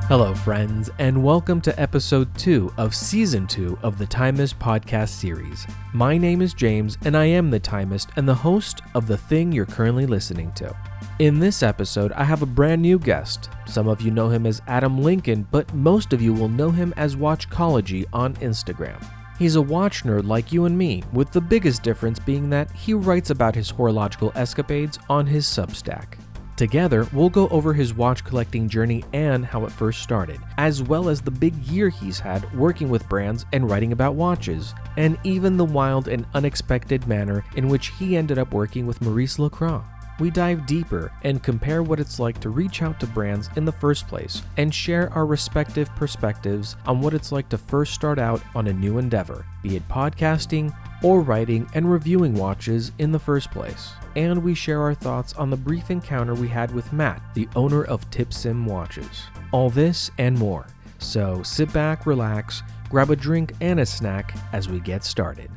Hello, friends, and welcome to episode 2 of season 2 of the Timist Podcast Series. My name is James, and I am the Timist and the host of the thing you're currently listening to. In this episode, I have a brand new guest. Some of you know him as Adam Lincoln, but most of you will know him as Watchcology on Instagram. He's a watch nerd like you and me, with the biggest difference being that he writes about his horological escapades on his Substack. Together, we'll go over his watch collecting journey and how it first started, as well as the big year he's had working with brands and writing about watches, and even the wild and unexpected manner in which he ended up working with Maurice Lacroix. We dive deeper and compare what it's like to reach out to brands in the first place and share our respective perspectives on what it's like to first start out on a new endeavor, be it podcasting or writing and reviewing watches in the first place. And we share our thoughts on the brief encounter we had with Matt, the owner of Typsim Watches. All this and more. So sit back, relax, grab a drink and a snack as we get started.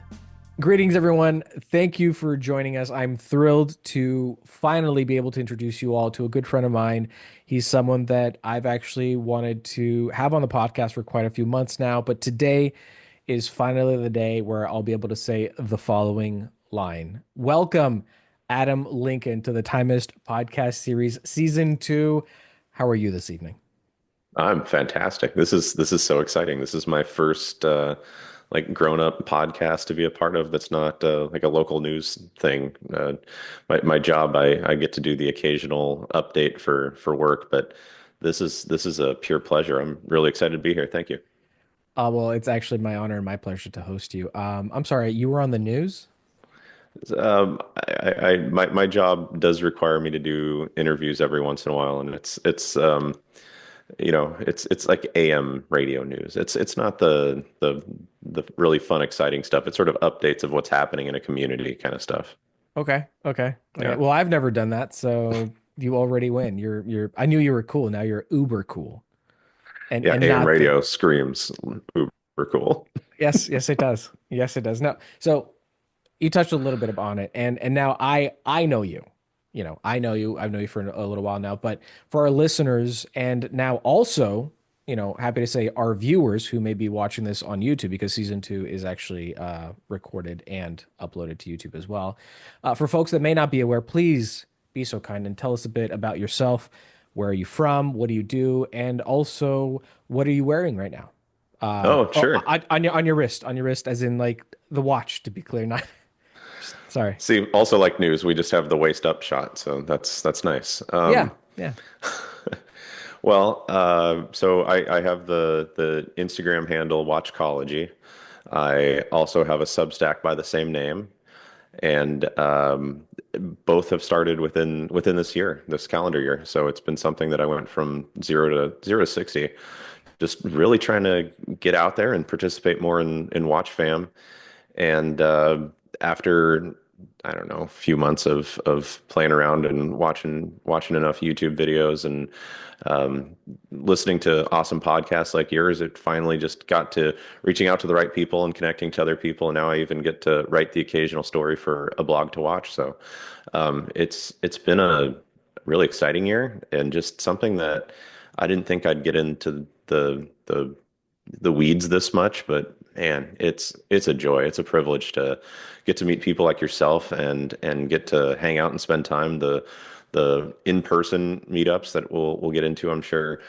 Greetings, everyone. Thank you for joining us. I'm thrilled to finally be able to introduce you all to a good friend of mine. He's someone that I've actually wanted to have on the podcast for quite a few months now, but today is finally the day where I'll be able to say the following line. Welcome, Adam Lincoln, to the Timist Podcast Series, Season 2. How are you this evening? I'm fantastic. This is so exciting. This is my first grown-up podcast to be a part of that's not like a local news thing. My job, I get to do the occasional update for work, but this is a pure pleasure. I'm really excited to be here. Thank you. Well, it's actually my honor and my pleasure to host you. I'm sorry, you were on the news? My job does require me to do interviews every once in a while, and it's like AM radio news. It's not the really fun, exciting stuff. It's sort of updates of what's happening in a community kind of stuff. Okay. Yeah. Well, I've never done that, so you already win. I knew you were cool. Now you're uber cool. And Yeah, and AM not the radio screams uber cool. Yes, it does. Yes, it does. No. So you touched a little bit on it, and now I know you. I know you. I've known you for a little while now, but for our listeners, and now also, happy to say our viewers who may be watching this on YouTube, because season 2 is actually recorded and uploaded to YouTube as well. For folks that may not be aware, please be so kind and tell us a bit about yourself. Where are you from? What do you do? And also, what are you wearing right now? Oh, sure. On your wrist, as in like the watch, to be clear. Not sorry. See, also like news, we just have the waist up shot, so that's nice. Yeah, yeah. So I have the Instagram handle Watchcology. I also have a Substack by the same name, and both have started within this calendar year. So it's been something that I went from zero to 60, just really trying to get out there and participate more in watch fam. And after, I don't know, a few months of playing around and watching enough YouTube videos and listening to awesome podcasts like yours, it finally just got to reaching out to the right people and connecting to other people. And now I even get to write the occasional story for a blog to watch. So it's been a really exciting year, and just something that I didn't think I'd get into the weeds this much, but man, it's a joy. It's a privilege to get to meet people like yourself and get to hang out and spend time. The in-person meetups that we'll get into, I'm sure,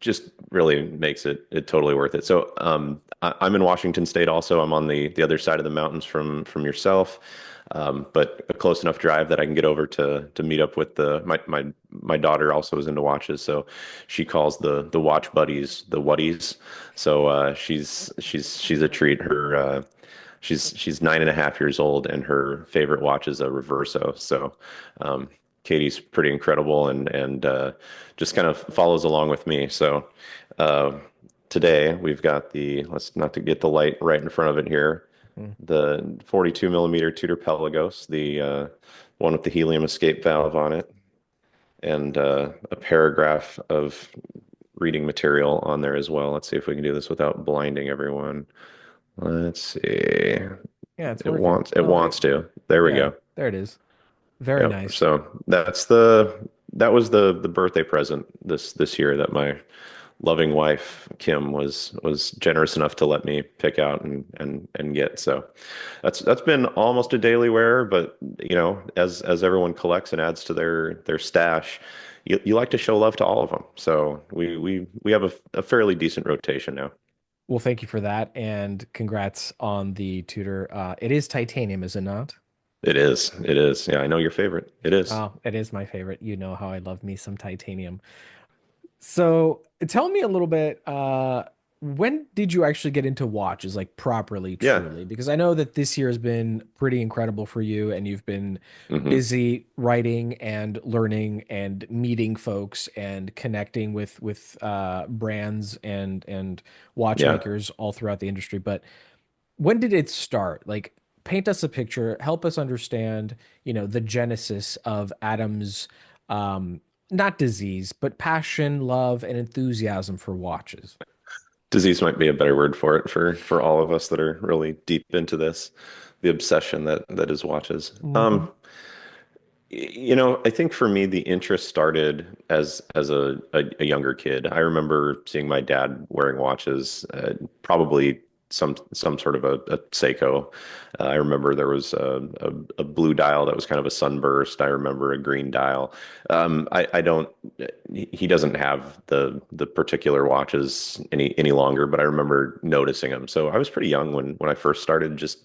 just really makes it totally worth it. So I'm in Washington State also. I'm on the other side of the mountains from yourself. But a close enough drive that I can get over to meet up with my daughter also is into watches, so she calls the watch buddies the Whats. So she's a treat. She's 9.5 years old, and her favorite watch is a Reverso. So Katie's pretty incredible and just kind of follows along with me. So today we've got let's not to get the light right in front of it here, Mm. the 42 millimeter Tudor Pelagos, the one with the helium escape valve on it, and a paragraph of reading material on there as well. Let's see if we can do this without blinding everyone. Let's see. Yeah, it's It working. wants it Oh, wants to. There we yeah, go. there it is. Very Yep. nice. So that was the birthday present this year that my loving wife Kim was generous enough to let me pick out and get. So that's been almost a daily wear, but as everyone collects and adds to their stash, you like to show love to all of them. So we have a fairly decent rotation now. Well, thank you for that, and congrats on the Tudor. It is titanium, is it not? It is. It is. Yeah, I know your favorite. It is. Oh, it is my favorite. You know how I love me some titanium. So tell me a little bit, when did you actually get into watches, like properly, Yeah. truly? Because I know that this year has been pretty incredible for you, and you've been hmm busy writing and learning and meeting folks and connecting with brands and Yeah. watchmakers all throughout the industry. But when did it start? Like, paint us a picture, help us understand, the genesis of Adam's, um, not disease, but passion, love, and enthusiasm for watches. Disease might be a better word for it for all of us that are really deep into this, the obsession that is watches. Hmm. I think for me, the interest started as a younger kid. I remember seeing my dad wearing watches, probably some sort of a Seiko. I remember there was a blue dial that was kind of a sunburst. I remember a green dial. I don't. He doesn't have the particular watches any longer, but I remember noticing them. So I was pretty young when I first started, just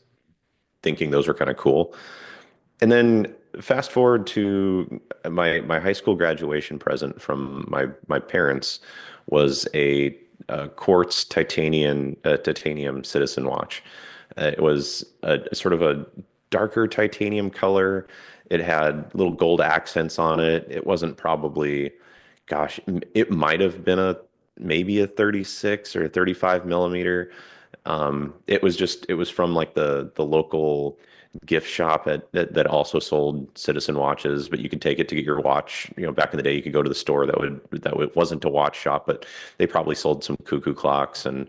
thinking those were kind of cool. And then fast forward to my high school graduation present from my parents was a quartz titanium Citizen watch. It was a sort of a darker titanium color. It had little gold accents on it. It wasn't probably, gosh, it might have been a maybe a 36 or a 35 millimeter. It was from like the local gift shop that also sold Citizen watches, but you could take it to get your watch. Back in the day, you could go to the store wasn't a watch shop, but they probably sold some cuckoo clocks. And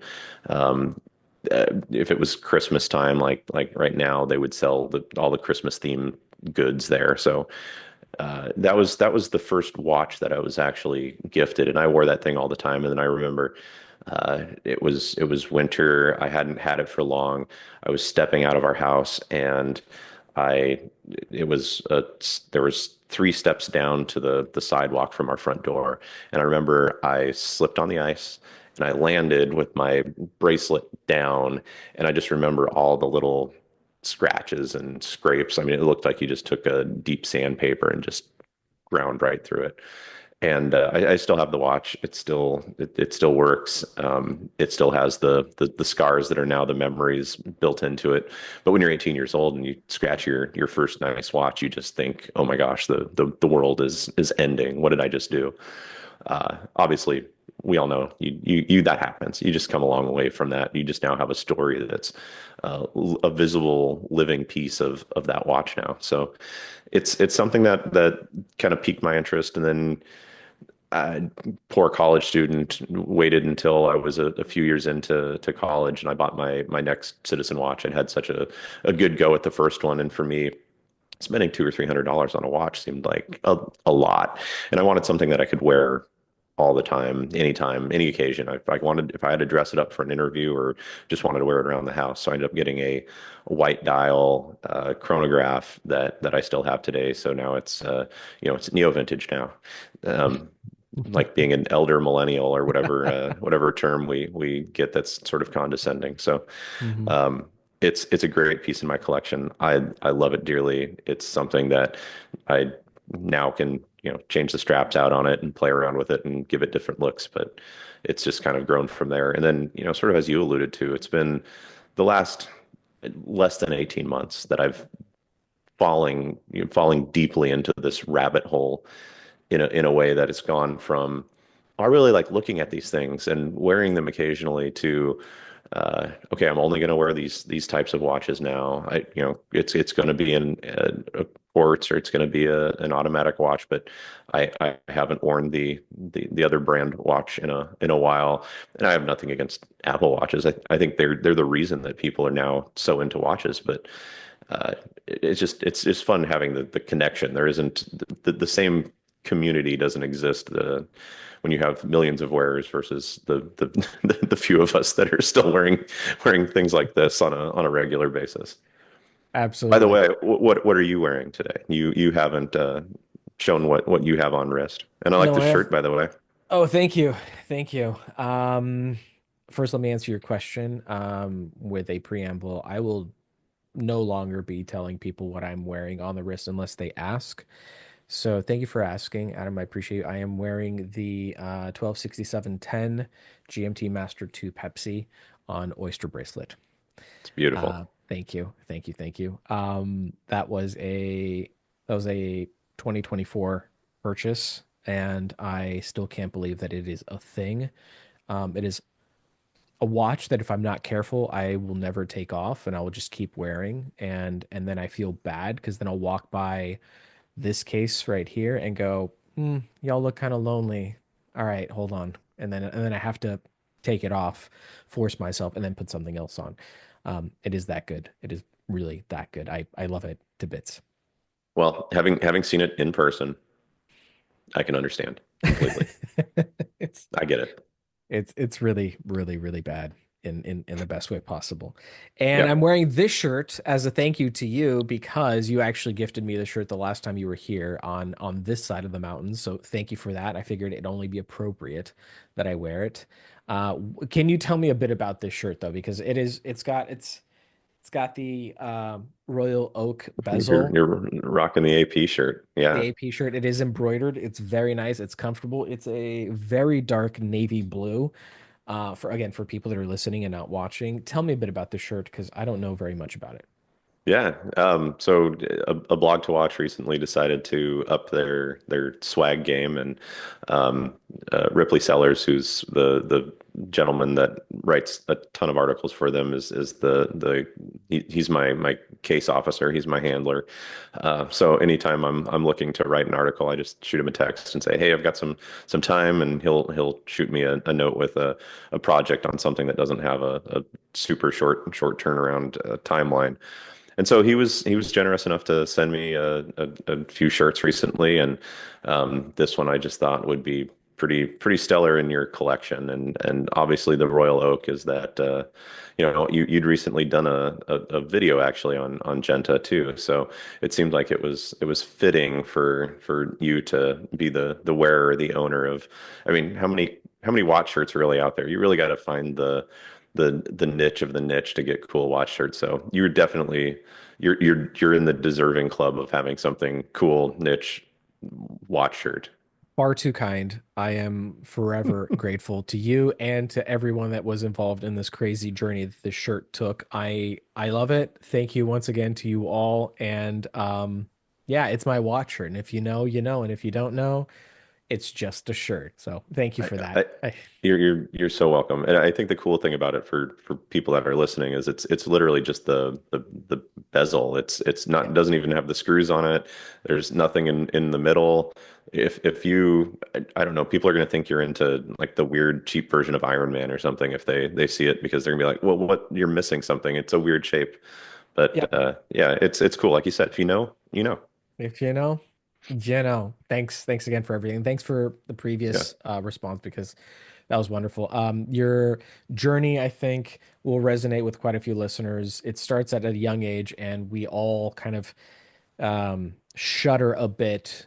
if it was Christmas time, like right now, they would sell all the Christmas theme goods there. So that was the first watch that I was actually gifted, and I wore that thing all the time. And then I remember it was winter. I hadn't had it for long. I was stepping out of our house, and I it was there was three steps down to the sidewalk from our front door, and I remember I slipped on the ice. And I landed with my bracelet down, and I just remember all the little scratches and scrapes. I mean, it looked like you just took a deep sandpaper and just ground right through it. And I still have the watch. It still works. It still has the scars that are now the memories built into it. But when you're 18 years old and you scratch your first nice watch, you just think, oh my gosh, the world is ending. What did I just do? Obviously, we all know you that happens. You just come a long way from that. You just now have a story that's a visible, living piece of that watch now. So it's something that kind of piqued my interest, and then uh, poor college student waited until I was a few years into college, and I bought my next Citizen watch and had such a good go at the first one. And for me, spending $200 or $300 on a watch seemed like a lot. And I wanted something that I could wear all the time, any occasion. If I had to dress it up for an interview or just wanted to wear it around the house. So I ended up getting a white dial chronograph that I still have today. So now it's neo vintage now. Um, like being an elder millennial or whatever term we get that's sort of condescending. So Hmm. um, it's a great piece in my collection. I love it dearly. It's something that I now can change the straps out on it and play around with it and give it different looks. But it's just kind of grown from there. And then sort of as you alluded to, it's been the last less than 18 months that I've falling deeply into this rabbit hole in a way that it's gone from I really like looking at these things and wearing them occasionally to okay, I'm only going to wear these types of watches now. It's going to be in a quartz or it's going to be an automatic watch, but I haven't worn the other brand watch in a while, and I have nothing against Apple watches. I think they're the reason that people are now so into watches, but uh, it's just fun having the connection. There isn't the same community doesn't exist when you have millions of wearers versus the few of us that are still wearing things like this on a regular basis. By the Absolutely. way, what are you wearing today? You haven't shown what you have on wrist, and I like No, the I have. shirt, by the way. Oh, thank you. Thank you. First, let me answer your question with a preamble. I will no longer be telling people what I'm wearing on the wrist unless they ask. So thank you for asking, Adam. I appreciate you. I am wearing the 126710 GMT Master 2 Pepsi on Oyster bracelet. It's beautiful. Thank you. Thank you. Thank you. That was a 2024 purchase, and I still can't believe that it is a thing. It is a watch that if I'm not careful, I will never take off and I will just keep wearing, and then I feel bad because then I'll walk by this case right here and go, y'all look kind of lonely. All right, hold on. And then I have to take it off, force myself, and then put something else on. It is that good. It is really that good. I love it to bits. Well, having seen it in person, I can understand completely. It's I get it. it's really, really, really bad in the best way possible. And I'm Yep. wearing this shirt as a thank you to you because you actually gifted me the shirt the last time you were here on this side of the mountains. So thank you for that. I figured it'd only be appropriate that I wear it. Can you tell me a bit about this shirt though? Because it's got the royal oak bezel, You're rocking the AP shirt. the Yeah. AP shirt. It is embroidered. It's very nice. It's comfortable. It's a very dark navy blue. For people that are listening and not watching, tell me a bit about this shirt because I don't know very much about it. Yeah. So a blog to watch recently decided to up their swag game, and Ripley Sellers, who's the gentleman that writes a ton of articles for them, is he's my case officer. He's my handler. So anytime I'm looking to write an article, I just shoot him a text and say, "Hey, I've got some time," and he'll shoot me a note with a project on something that doesn't have a super short turnaround timeline. And so he was generous enough to send me a few shirts recently, and this one I just thought would be pretty stellar in your collection. And obviously the Royal Oak is that you'd recently done a video actually on Genta too, so it seemed like it was fitting for you to be the wearer, the owner of. I mean, how many watch shirts are really out there? You really got to find the niche of the niche to get cool watch shirts. So you're in the deserving club of having something cool niche watch shirt. Far too kind. I am forever grateful to you and to everyone that was involved in this crazy journey that this shirt took. I love it. Thank you once again to you all. And yeah, it's my watch shirt. And if you know, you know. And if you don't know, it's just a shirt. So thank you I, for that. I, you're so welcome. And I think the cool thing about it for people that are listening is it's literally just the bezel. It's not Yeah. it doesn't even have the screws on it. There's nothing in the middle. If you I don't know, people are gonna think you're into like the weird cheap version of Iron Man or something if they see it, because they're gonna be like, well, what, you're missing something. It's a weird shape. But Yep. yeah, it's cool. Like you said, if you know, you know. If you know, you know. Thanks again for everything. Thanks for the Yeah. previous response because that was wonderful. Your journey, I think, will resonate with quite a few listeners. It starts at a young age, and we all kind of shudder a bit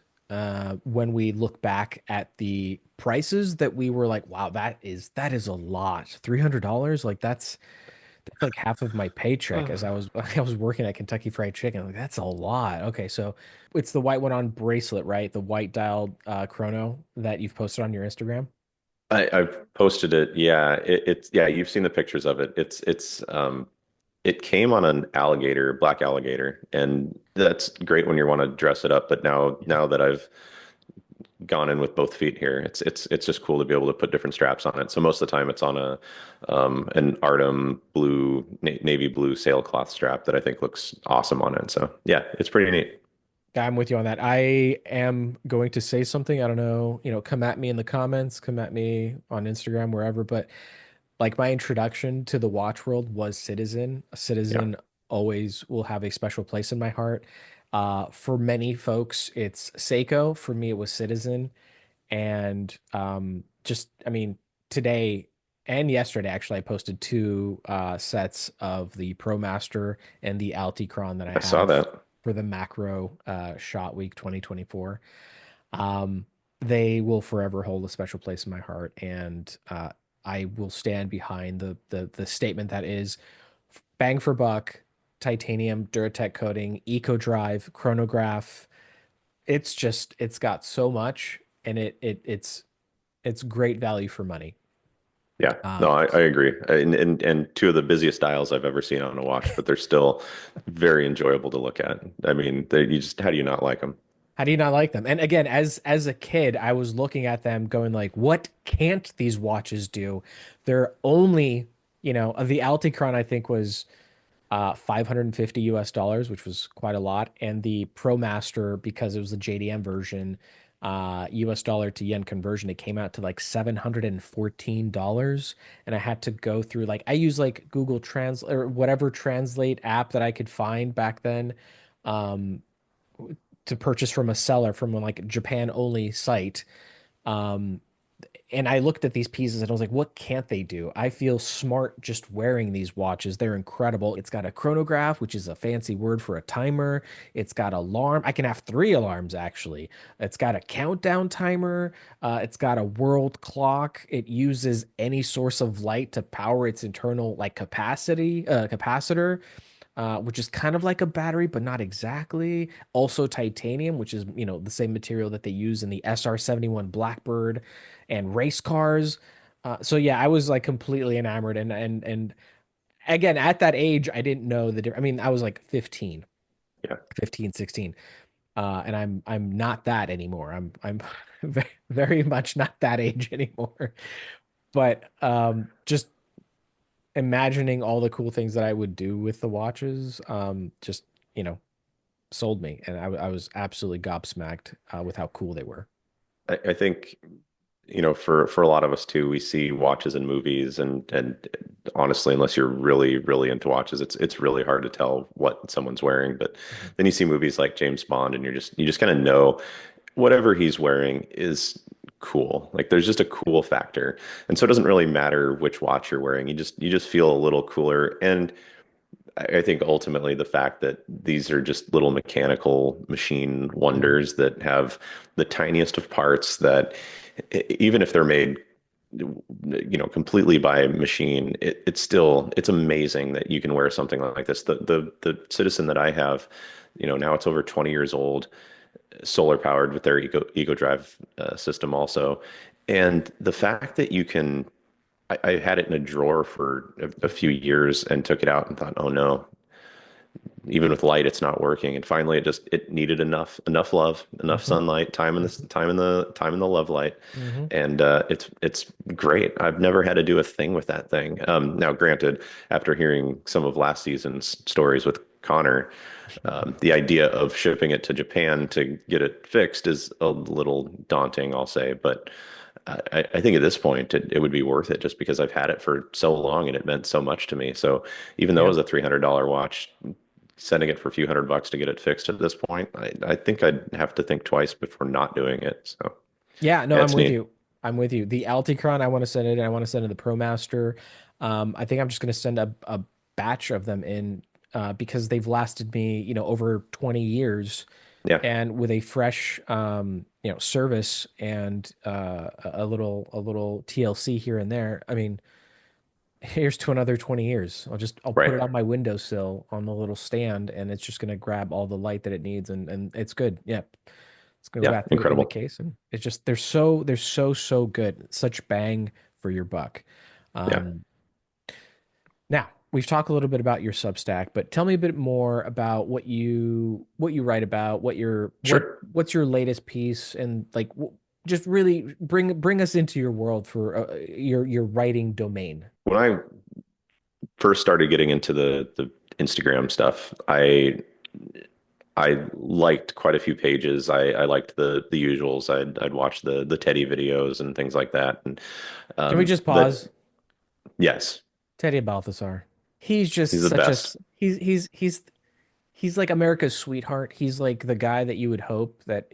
when we look back at the prices that we were like, wow, that is a lot. $300? Like that's like half of my paycheck as I was I was working at Kentucky Fried Chicken. Like that's a lot. Okay, so it's the white one on bracelet, right? The white dialed chrono that you've posted on your Instagram. I've posted it. Yeah, it's yeah. You've seen the pictures of it. It came on an alligator, black alligator, and that's great when you want to dress it up. But now that I've gone in with both feet here, it's just cool to be able to put different straps on it. So most of the time, it's on an Artem blue, navy blue sailcloth strap that I think looks awesome on it. So yeah, it's pretty neat. Yeah, I'm with you on that. I am going to say something. I don't know, come at me in the comments, come at me on Instagram, wherever, but like my introduction to the watch world was Citizen. Yeah. Citizen always will have a special place in my heart. For many folks, it's Seiko. For me, it was Citizen. And I mean, today and yesterday, actually, I posted two sets of the ProMaster and the Alticron that I I saw have that. for the Macro Shot Week 2024. Um, they will forever hold a special place in my heart, and I will stand behind the statement that is bang for buck, titanium, Duratec coating, Eco Drive, chronograph. It's got so much, and it's great value for money. Yeah, no, Um, I agree. And two of the busiest dials I've ever seen on a watch, but they're still very enjoyable to look at. I mean, you just how do you not like them? how do you not like them? And again, as a kid, I was looking at them going like, what can't these watches do? They're only, the Alticron I think was 550 US dollars, which was quite a lot. And the ProMaster, because it was the JDM version, US dollar to yen conversion, it came out to like $714. And I had to go through like I use like Google Translate or whatever translate app that I could find back then, um, to purchase from a seller from a like Japan only site. Um, and I looked at these pieces and I was like, what can't they do? I feel smart just wearing these watches. They're incredible. It's got a chronograph, which is a fancy word for a timer. It's got alarm. I can have three alarms actually. It's got a countdown timer. It's got a world clock. It uses any source of light to power its internal like capacitor, which is kind of like a battery, but not exactly. Also titanium, which is, the same material that they use in the SR-71 Blackbird and race cars. So yeah, I was like completely enamored, and again, at that age, I didn't know the difference. I mean, I was like 15, Yeah, 15, 16. And I'm not that anymore. I'm very, very much not that age anymore. But just imagining all the cool things that I would do with the watches, just, you know, sold me, and I was absolutely gobsmacked with how cool they were. I think for a lot of us too, we see watches in movies, and honestly, unless you're really really into watches, it's really hard to tell what someone's wearing. But Mhm. then you see movies like James Bond, and you just kind of know whatever he's wearing is cool. Like there's just a cool factor. And so it doesn't really matter which watch you're wearing. You just feel a little cooler. And I think ultimately the fact that these are just little mechanical machine Mhm. wonders that have the tiniest of parts that even if they're made completely by machine, it's amazing that you can wear something like this. The Citizen that I have, now it's over 20 years old, solar powered with their Eco Drive system also. And the fact that I had it in a drawer for a few years and took it out and thought, oh no, even with light, it's not working. And finally, it needed enough love, enough Mhm. sunlight, Mhm. time in the love light, Mhm. and it's great. I've never had to do a thing with that thing. Now, granted, after hearing some of last season's stories with Conor, the idea of shipping it to Japan to get it fixed is a little daunting, I'll say. But I think at this point it would be worth it just because I've had it for so long and it meant so much to me. So even though it Yeah. was a $300 watch, sending it for a few $100 to get it fixed at this point, I think I'd have to think twice before not doing it. So Yeah, no, yeah, I'm it's with neat. you. I'm with you. The Alticron, I want to send it, and I want to send it the ProMaster. I think I'm just going to send a batch of them in, because they've lasted me, over 20 years, Yeah, and with a fresh, service and a little TLC here and there. I mean, here's to another 20 years. I'll put right. it on my windowsill on the little stand, and it's just going to grab all the light that it needs, and it's good. Yeah. It's gonna go Yeah, back in the incredible. case, and it's just they're so good. Such bang for your buck. Yeah, Um, Now we've talked a little bit about your Substack, but tell me a bit more about what you write about, sure. what's your latest piece, and like just really bring us into your world for your writing domain. When I first started getting into the Instagram stuff, I liked quite a few pages. I liked the usuals. I'd watch the Teddy videos and things like that. And Can we just that pause? yes, Teddy Balthasar. He's he's just the such a best. s- he's He's like America's sweetheart. He's like the guy that you would hope that,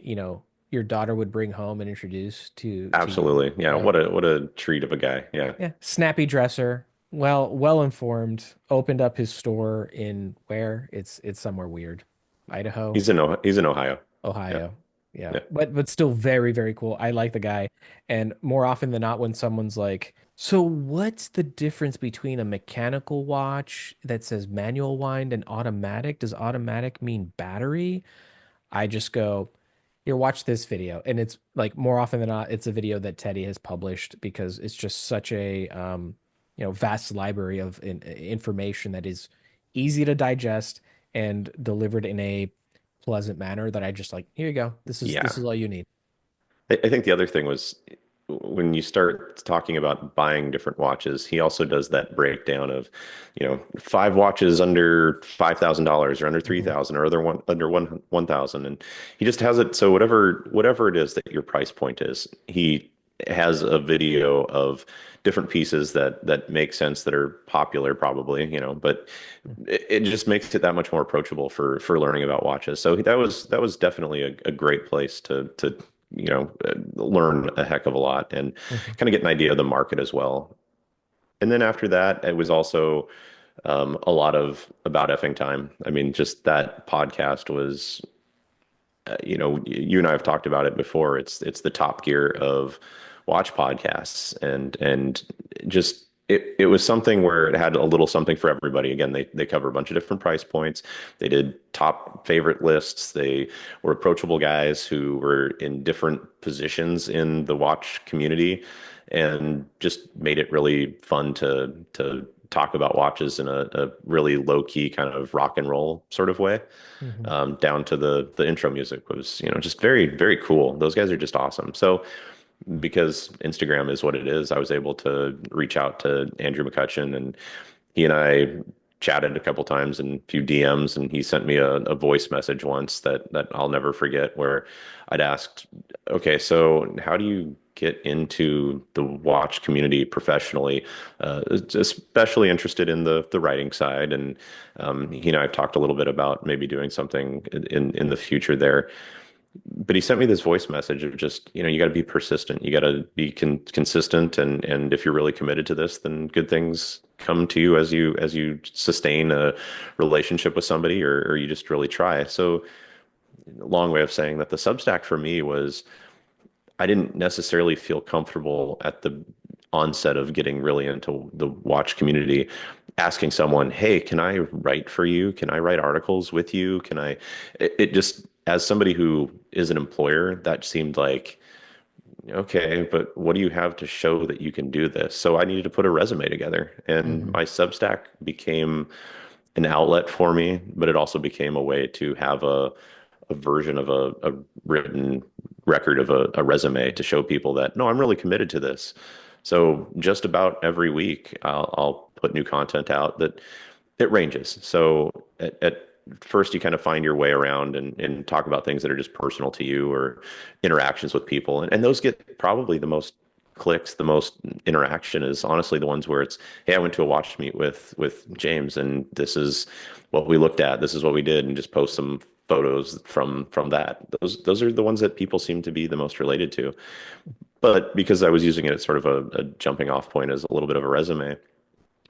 your daughter would bring home and introduce to you. Absolutely. Yeah. Right. What a treat of a guy. Yeah. Yeah. Snappy dresser. Well informed. Opened up his store in where? It's somewhere weird. Idaho, He's in Ohio. Yeah. Ohio. Yeah. Yeah. But still very, very cool. I like the guy. And more often than not, when someone's like, so what's the difference between a mechanical watch that says manual wind and automatic? Does automatic mean battery? I just go, here, watch this video. And it's like more often than not, it's a video that Teddy has published because it's just such a vast library of information that is easy to digest and delivered in a pleasant manner that I just like, here you go. This Yeah. is all you need. I think the other thing was when you start talking about buying different watches, he also does that breakdown of, five watches under $5,000 or under Mhm. 3,000 or other one under 1,000, and he just has it so whatever it is that your price point is, he has a video of different pieces that make sense that are popular probably, but it just makes it that much more approachable for learning about watches. So that was definitely a great place to learn a heck of a lot and Mhm. kind of get an idea of the market as well. And then after that, it was also a lot of about effing time. I mean, just that podcast was, you and I have talked about it before. It's the top gear of watch podcasts, and just it was something where it had a little something for everybody. Again, they cover a bunch of different price points. They did top favorite lists. They were approachable guys who were in different positions in the watch community, and just made it really fun to talk about watches in a really low key kind of rock and roll sort of way, Mhm. down to the intro music was, just very, very cool. Those guys are just awesome. So because Instagram is what it is, I was able to reach out to Andrew McCutcheon, and he and I chatted a couple times and a few DMs, and he sent me a voice message once that I'll never forget, where I'd asked, okay, so how do you get into the watch community professionally? Especially interested in the writing side, and he and I have talked a little bit about maybe doing something in the future there. But he sent me this voice message of just, you got to be persistent. You got to be consistent. And if you're really committed to this, then good things come to you as you sustain a relationship with somebody, or you just really try. So long way of saying that the Substack for me was, I didn't necessarily feel comfortable at the onset of getting really into the watch community, asking someone, hey, can I write for you? Can I write articles with you? It just, as somebody who is an employer, that seemed like, okay, but what do you have to show that you can do this? So I needed to put a resume together, and Mhm. my Substack became an outlet for me, but it also became a way to have a version of a written record of a resume to show people that, no, I'm really committed to this. So just about every week, I'll put new content out that it ranges. So at first, you kind of find your way around and talk about things that are just personal to you, or interactions with people. And those get probably the most clicks, the most interaction is honestly the ones where it's, hey, I went to a watch meet with James, and this is what we looked at, this is what we did, and just post some photos from that. Those are the ones that people seem to be the most related to. But because I was using it as sort of a jumping off point, as a little bit of a resume,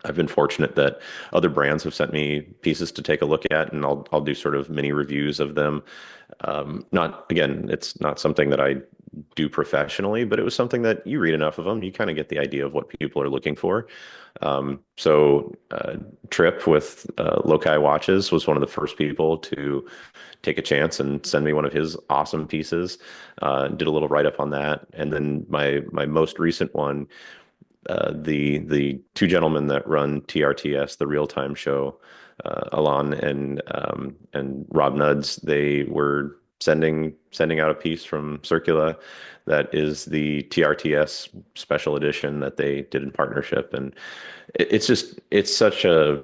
I've been fortunate that other brands have sent me pieces to take a look at, and I'll do sort of mini reviews of them. Not again, it's not something that I do professionally, but it was something that you read enough of them, you kind of get the idea of what people are looking for. So Trip with Loci Watches was one of the first people to take a chance and send me one of his awesome pieces. Did a little write up on that, and then my most recent one, the two gentlemen that run TRTS, the real time show, Alon and Rob Nuds, they were sending out a piece from Circula that is the TRTS special edition that they did in partnership, and it's just it's such a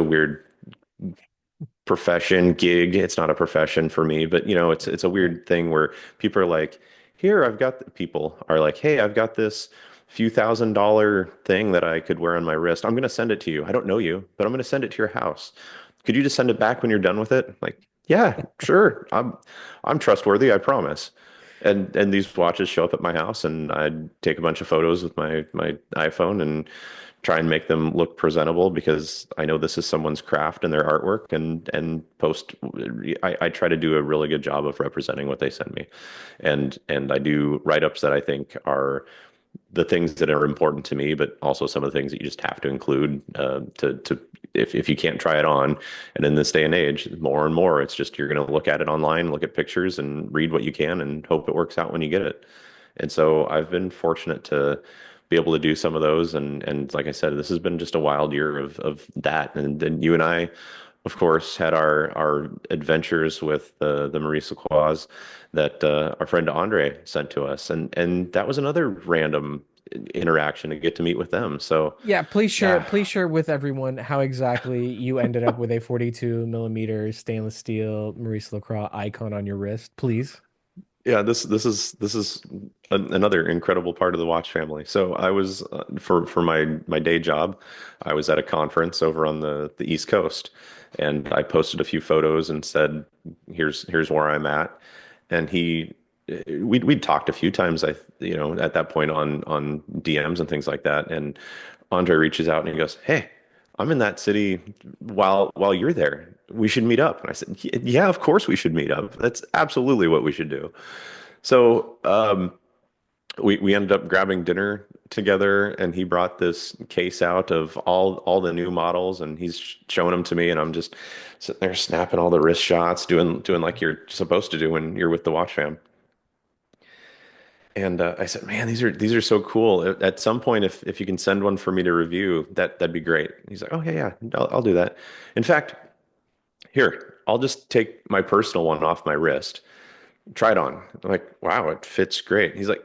weird profession gig. It's not a profession for me, but it's a Yeah. weird thing where people are like, here, people are like, hey, I've got this few $1,000 thing that I could wear on my wrist. I'm going to send it to you. I don't know you, but I'm going to send it to your house. could you just send it back when you're done with it? Like, yeah, sure. I'm trustworthy, I promise. And these watches show up at my house, and I'd take a bunch of photos with my iPhone and try and make them look presentable because I know this is someone's craft and their artwork, and post. I try to do a really good job of representing what they send me, and I do write-ups that I think are the things that are important to me, but also some of the things that you just have to include to if you can't try it on. And in this day and age, more and more, it's just you're going to look at it online, look at pictures, and read what you can, and hope it works out when you get it. And so I've been fortunate to be able to do some of those, and like I said, this has been just a wild year of that. And then you and I, of course, had our adventures with the Maurice Lacroix that our friend Andre sent to us, and that was another random interaction to get to meet with them. So, Yeah, yeah, please share with everyone how exactly you ended up with a 42 millimeter stainless steel Maurice Lacroix icon on your wrist, please. yeah, this is another incredible part of the watch family. So I was for my day job, I was at a conference over on the East Coast, and I posted a few photos and said, "Here's where I'm at." And we'd talked a few times, at that point on DMs and things like that. And Andre reaches out and he goes, "Hey, I'm in that city while you're there. We should meet up." And I said, "Yeah, of course we should meet up. That's absolutely what we should do." So we ended up grabbing dinner together, and he brought this case out of all the new models, and he's showing them to me, and I'm just sitting there snapping all the wrist shots, doing like you're supposed to do when you're with the watch fam. And I said, "Man, these are so cool. At some point, if you can send one for me to review, that'd be great." He's like, "Oh yeah, yeah, I'll do that." In fact, here, I'll just take my personal one off my wrist, try it on. I'm like, "Wow, it fits great." He's like,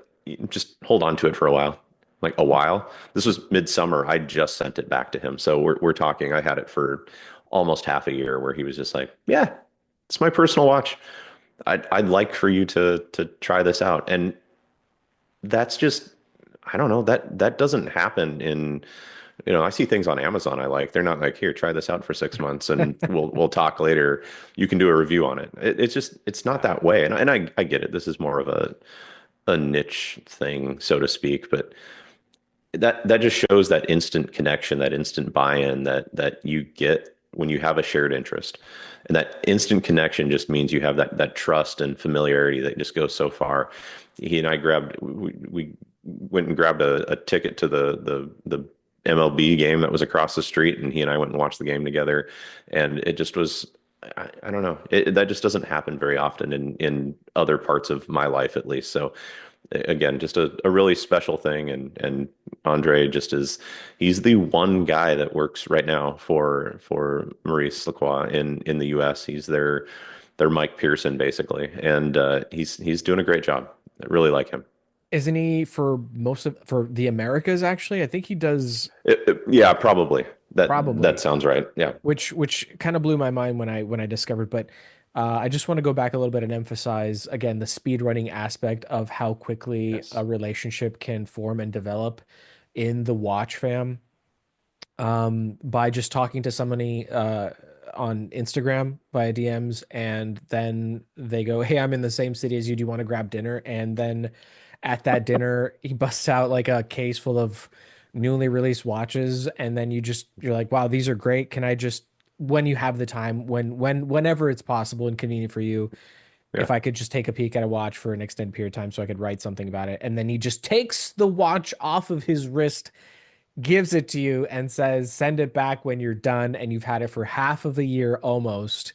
"Just hold on to it for a while." Like, a while. This was midsummer. I just sent it back to him, so we're talking. I had it for almost half a year, where he was just like, "Yeah, it's my personal watch. I'd like for you to try this out." And that's just, I don't know, that doesn't happen in, I see things on Amazon I like. They're not like, "Here, try this out for 6 months and we'll talk later. You can do a review on it." It's just, it's not that way. And I get it. This is more of a niche thing, so to speak, but that just shows that instant connection, that instant buy-in that you get when you have a shared interest. And that instant connection just means you have that trust and familiarity that just goes so far. He and I we went and grabbed a ticket to the MLB game that was across the street, and he and I went and watched the game together. And it just was, I don't know, that just doesn't happen very often in other parts of my life, at least. So again, just a really special thing. And Andre just is, he's the one guy that works right now for Maurice Lacroix in the US. He's their Mike Pearson, basically. And he's doing a great job. I really like him. Isn't he for most of for the Americas actually? I think he does Yeah, probably. That probably, sounds right. Yeah. which kind of blew my mind when I discovered. But I just want to go back a little bit and emphasize again the speed running aspect of how quickly a Yes. relationship can form and develop in the watch fam. By just talking to somebody on Instagram via DMs, and then they go, "Hey, I'm in the same city as you. Do you want to grab dinner?" And then at that dinner, he busts out like a case full of newly released watches, and then you're like, "Wow, these are great. Can I just when you have the time, whenever it's possible and convenient for you, Yeah. if I could just take a peek at a watch for an extended period of time so I could write something about it." And then he just takes the watch off of his wrist, gives it to you, and says, "Send it back when you're done." And you've had it for half of a year almost.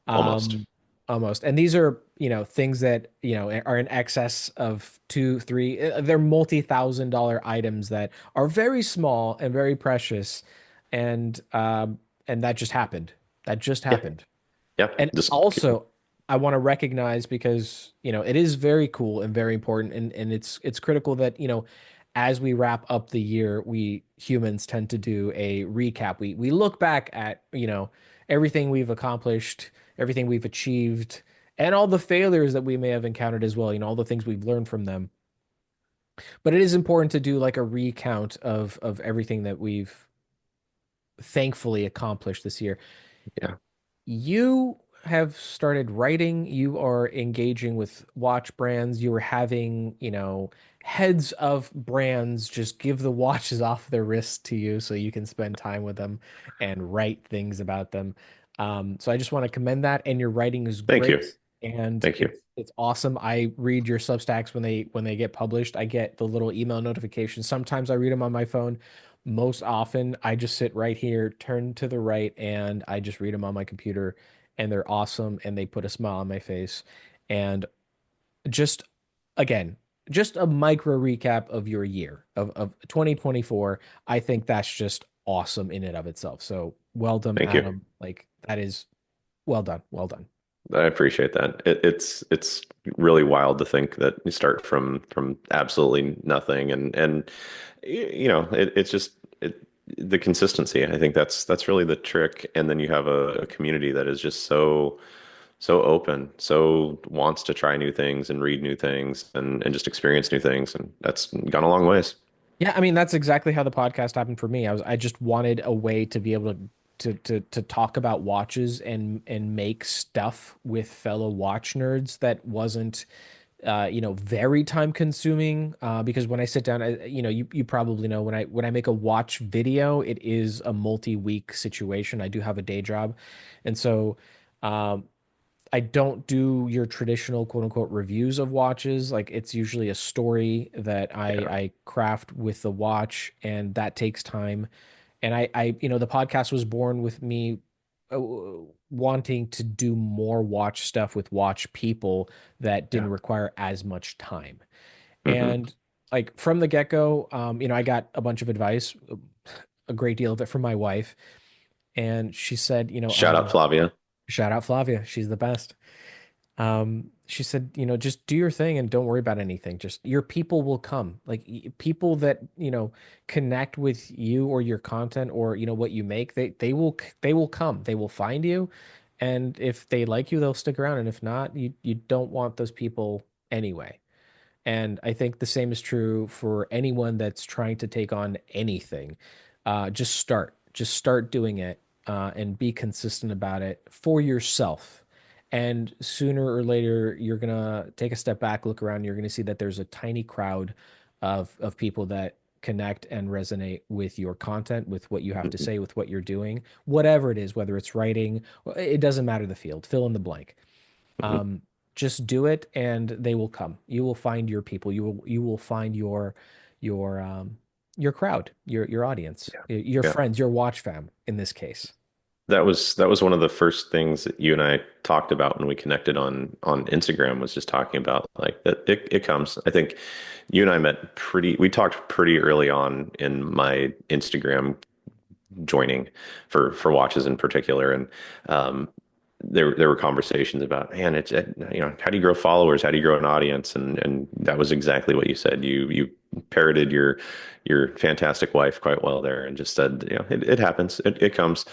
Almost. Um, almost. And these are, things that, are in excess of two, three, they're multi-thousand-dollar items that are very small and very precious. And that just happened. That just Yeah. happened. Yeah. And Just also, I want to recognize because, it is very cool and very important, and it's critical that, as we wrap up the year, we humans tend to do a recap. We look back at, everything we've accomplished, everything we've achieved, and all the failures that we may have encountered as well, all the things we've learned from them. But it is important to do like a recount of everything that we've thankfully accomplished this year. yeah. you have started writing, you are engaging with watch brands, you are having, heads of brands just give the watches off their wrists to you so you can spend time with them and write things about them. So I just want to commend that, and your writing is Thank you. great, and Thank you. it's awesome. I read your Substacks when they get published. I get the little email notifications. Sometimes I read them on my phone. Most often, I just sit right here, turn to the right, and I just read them on my computer, and they're awesome, and they put a smile on my face. And just again, just a micro recap of your year of 2024. I think that's just awesome in and of itself. So well done, Thank you. Adam. Like that is well done. Well done. I appreciate that. It's really wild to think that you start from absolutely nothing, and it's just the consistency. I think that's really the trick. And then you have a community that is just so open, so wants to try new things and read new things and just experience new things, and that's gone a long ways. Yeah, I mean that's exactly how the podcast happened for me. I just wanted a way to be able to talk about watches and make stuff with fellow watch nerds that wasn't very time consuming, because when I sit down, you probably know when I make a watch video, it is a multi-week situation. I do have a day job, and so um, I don't do your traditional quote unquote reviews of watches. Like it's usually a story that Yeah. I craft with the watch, and that takes time. And the podcast was born with me uh, wanting to do more watch stuff with watch people that Yeah. didn't require as much time. Hmm. And like from the get-go, I got a bunch of advice, a great deal of it from my wife, and she said, Shout out Flavia. shout out Flavia, she's the best. She said, just do your thing and don't worry about anything. Just your people will come. Like people that, connect with you or your content or, what you make, they will come. They will find you. And if they like you, they'll stick around. And if not, you don't want those people anyway. And I think the same is true for anyone that's trying to take on anything. Just start doing it, and be consistent about it for yourself. And sooner or later, you're gonna take a step back, look around, and you're gonna see that there's a tiny crowd of people that connect and resonate with your content, with what you have to Hmm. say, with what you're doing, whatever it is, whether it's writing, it doesn't matter the field, fill in the blank. Hmm. um, just do it and they will come. You will find your people. You will find your your crowd, your audience, Yeah. your Yeah. friends, your watch fam in this case. That was one of the first things that you and I talked about when we connected on Instagram, was just talking about like that it comes. I think you and I we talked pretty early on in my Instagram joining for watches in particular. And um, there were conversations about, man, how do you grow followers? How do you grow an audience? And that was exactly what you said. You parroted your fantastic wife quite well there, and just said, it happens. It comes.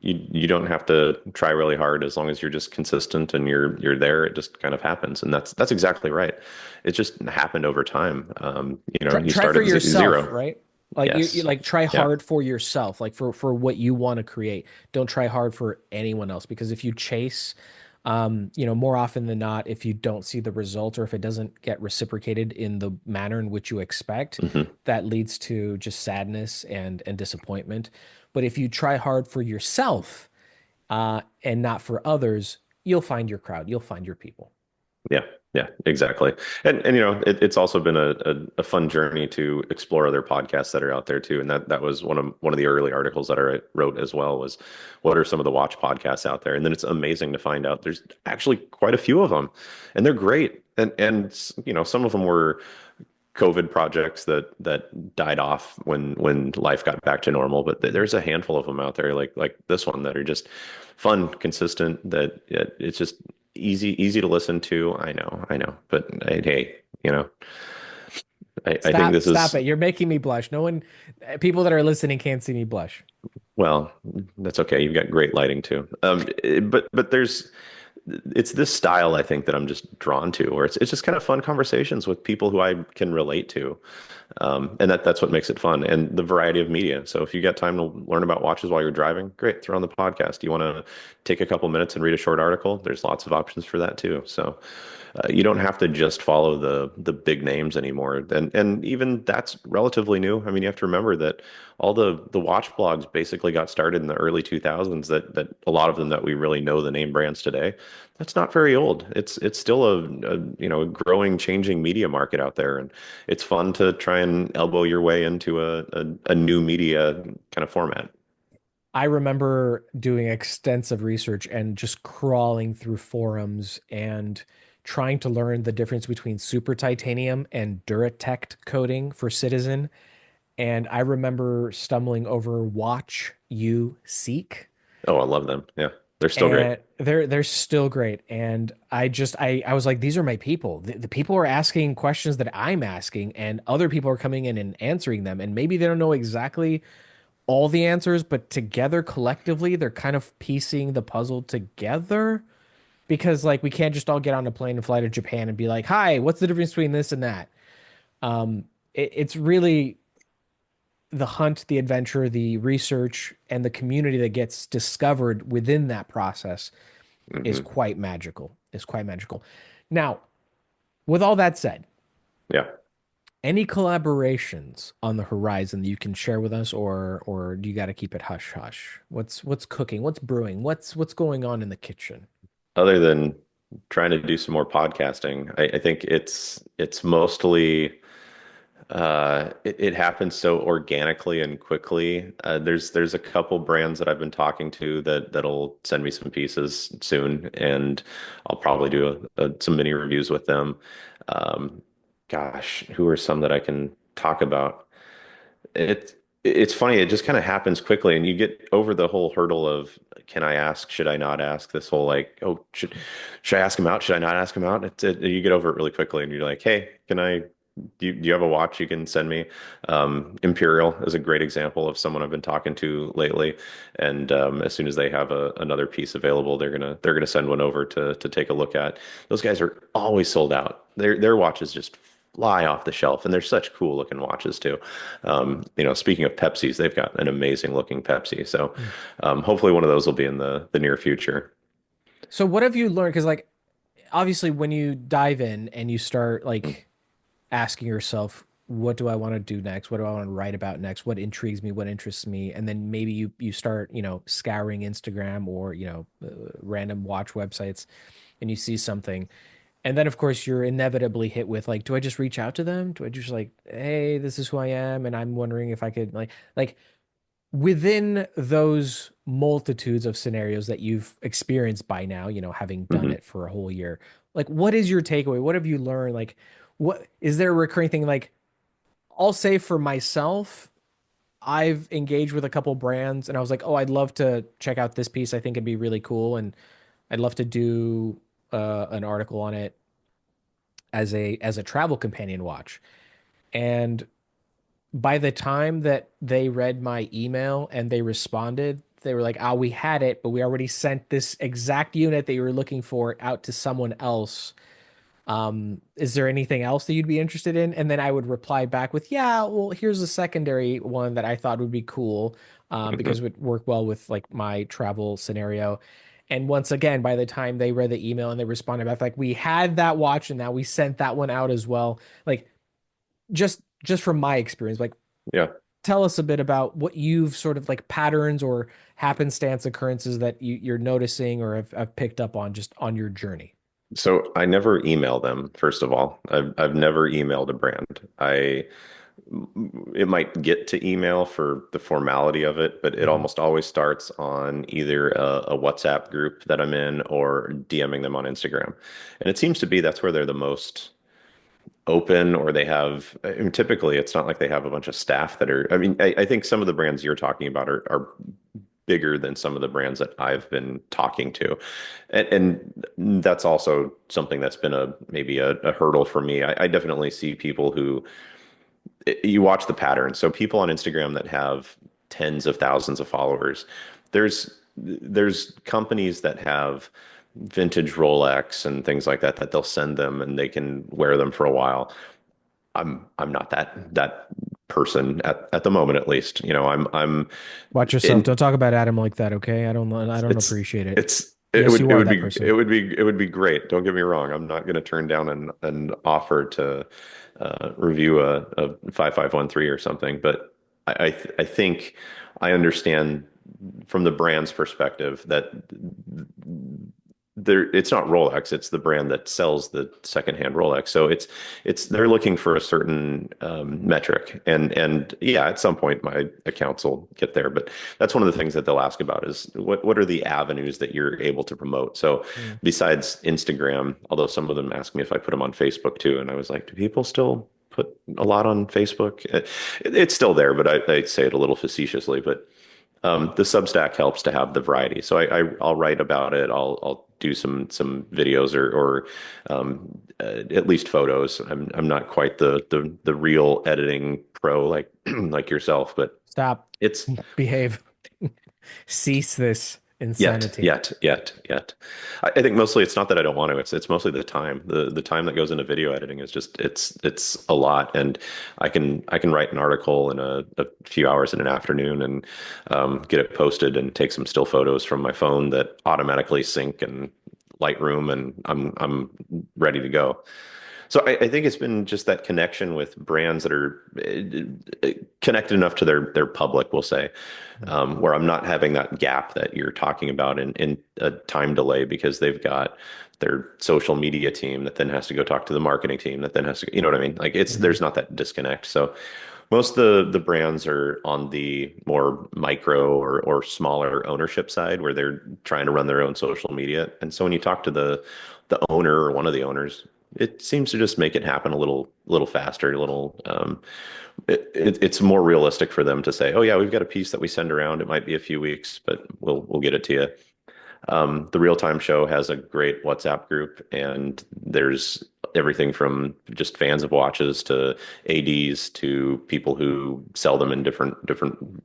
You don't have to try really hard, as long as you're just consistent and you're there. It just kind of happens, and that's exactly right. It just happened over time. You Try for started yourself, zero. right? Like you Yes. like try Yeah. hard for yourself, like for what you want to create. Don't try hard for anyone else, because if you chase, more often than not, if you don't see the result or if it doesn't get reciprocated in the manner in which you expect, Hmm. that leads to just sadness and disappointment. But if you try hard for yourself, and not for others, you'll find your crowd, you'll find your people. Yeah, yeah, exactly. And it's also been a fun journey to explore other podcasts that are out there too. And that was one of the early articles that I wrote as well, was what are some of the watch podcasts out there? And then it's amazing to find out there's actually quite a few of them, and they're great. And some of them were COVID projects that died off when life got back to normal. But there's a handful of them out there, like this one, that are just fun, consistent. That it's just easy to listen to. I know, but hey, I think Stop, this stop is, it. You're making me blush. No one, people that are listening can't see me blush. well, that's okay. You've got great lighting too. But it's this style, I think, that I'm just drawn to, where it's just kind of fun conversations with people who I can relate to. And that's what makes it fun, and the variety of media. So if you got time to learn about watches while you're driving, great, throw on the podcast. You want to take a couple minutes and read a short article? There's lots of options for that too. So you don't have to just follow the big names anymore. And even that's relatively new. I mean, you have to remember that all the watch blogs basically got started in the early 2000s. That a lot of them that we really know the name brands today, that's not very old. It's still a growing, changing media market out there, and it's fun to try and elbow your way into a new media kind of format. I remember doing extensive research and just crawling through forums and trying to learn the difference between super titanium and Duratect coating for Citizen. And I remember stumbling over Watch You Seek, Oh, I love them. Yeah, they're still great. and they're still great. And I was like, these are my people. The people are asking questions that I'm asking, and other people are coming in and answering them. And maybe they don't know exactly all the answers, but together collectively, they're kind of piecing the puzzle together. Because like we can't just all get on a plane and fly to Japan and be like, "Hi, what's the difference between this and that?" It's really the hunt, the adventure, the research, and the community that gets discovered within that process is Hmm. quite magical. Is quite magical. Now, with all that said, Yeah. any collaborations on the horizon that you can share with us, or do you got to keep it hush hush? What's cooking? What's brewing? What's going on in the kitchen? Other than trying to do some more podcasting, I think it's mostly it happens so organically and quickly. There's a couple brands that I've been talking to that'll send me some pieces soon, and I'll probably do some mini reviews with them. Um, Gosh, who are some that I can talk about? It's funny. It just kind of happens quickly, and you get over the whole hurdle of can I ask, should I not ask? This whole like, oh, should I ask him out? Should I not ask him out? You get over it really quickly, and you're like, hey, can I? Do you have a watch you can send me? Imperial is a great example of someone I've been talking to lately, and as soon as they have another piece available, they're gonna send one over to take a look at. Those guys are always sold out. Their watches just fly off the shelf, and they're such cool looking watches too. Speaking of Pepsis, they've got an amazing looking Pepsi. So Mm. hopefully one of those will be in the near future. So what have you learned? Because like obviously when you dive in and you start like asking yourself, what do I want to do next? What do I want to write about next? What intrigues me? What interests me? And then maybe you start, scouring Instagram or, random watch websites and you see something. And then of course you're inevitably hit with like, do I just reach out to them? Do I just like, hey, this is who I am and I'm wondering if I could like within those multitudes of scenarios that you've experienced by now, having done Hmm. it for a whole year, like what is your takeaway? What have you learned? Like, what is there a recurring thing? Like, I'll say for myself, I've engaged with a couple brands and I was like, oh, I'd love to check out this piece. I think it'd be really cool. And I'd love to do an article on it as a travel companion watch. And by the time that they read my email and they responded, they were like, "Oh, we had it, but we already sent this exact unit that you were looking for out to someone else. Is there anything else that you'd be interested in?" And then I would reply back with, "Yeah, well, here's a secondary one that I thought would be cool, because Hmm. it would work well with like my travel scenario." And once again, by the time they read the email and they responded back, like, "We had that watch and now we sent that one out as well." Like just from my experience, like Yeah. tell us a bit about what you've sort of like patterns or happenstance occurrences that you're noticing or have picked up on just on your journey. So I never email them, first of all. I've never emailed a brand. It might get to email for the formality of it, but it Hmm. almost always starts on either a WhatsApp group that I'm in or DMing them on Instagram. And it seems to be that's where they're the most open, or they have, I mean, typically it's not like they have a bunch of staff that are, I mean, I think some of the brands you're talking about are bigger than some of the brands that I've been talking to. And that's also something that's been maybe a hurdle for me. I definitely see people who you watch the pattern. So people on Instagram that have tens of thousands of followers, there's companies that have vintage Rolex and things like that they'll send them and they can wear them for a while. I'm not that person at the moment, at least. I'm Watch yourself. in Don't talk about Adam like that, okay? I don't it's appreciate it. it's Yes, you it are would that be person. it would be great. Don't get me wrong. I'm not going to turn down an offer to review a 5513 or something, but I think I understand from the brand's perspective that it's not Rolex, it's the brand that sells the secondhand Rolex. So they're looking for a certain metric, and yeah, at some point my accounts will get there, but that's one of the things that they'll ask about is what are the avenues that you're able to promote. So Mm. besides Instagram, although some of them ask me if I put them on Facebook too, and I was like, do people still put a lot on Facebook? It's still there, but I say it a little facetiously, but the Substack helps to have the variety. So I'll write about it. I'll do some videos or at least photos. I'm not quite the real editing pro like like yourself, but Stop. it's Behave. Cease this insanity. yet. I think mostly it's not that I don't want to. It's mostly the time. The time that goes into video editing is just it's a lot, and I can write an article in a few hours in an afternoon and get it posted and take some still photos from my phone that automatically sync and Lightroom, and I'm ready to go. So I think it's been just that connection with brands that are connected enough to their public, we'll say, where I'm not having that gap that you're talking about in a time delay because they've got their social media team that then has to go talk to the marketing team that then has to, you know what I mean? Like Mhm. there's not that disconnect. So most of the brands are on the more micro or smaller ownership side where they're trying to run their own social media. And so when you talk to the owner or one of the owners, it seems to just make it happen a little faster, a little it's more realistic for them to say, oh yeah, we've got a piece that we send around. It might be a few weeks, but we'll get it to you. The Real Time Show has a great WhatsApp group, and there's everything from just fans of watches to ADs to people who sell them in different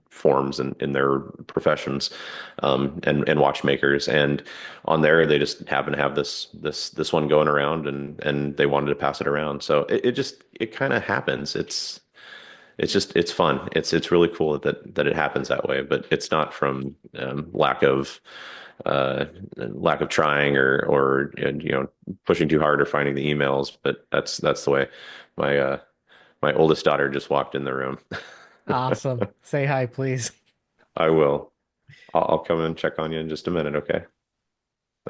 forms in their professions, and watchmakers. And on there, they just happen to have this one going around, and they wanted to pass it around. So it kind of happens. It's fun. It's really cool that it happens that way, but it's not from uh, lack of trying or pushing too hard or finding the emails. But that's the way. My oldest daughter just walked in the room. Awesome. Say hi, please. I will. I'll come and check on you in just a minute. Okay.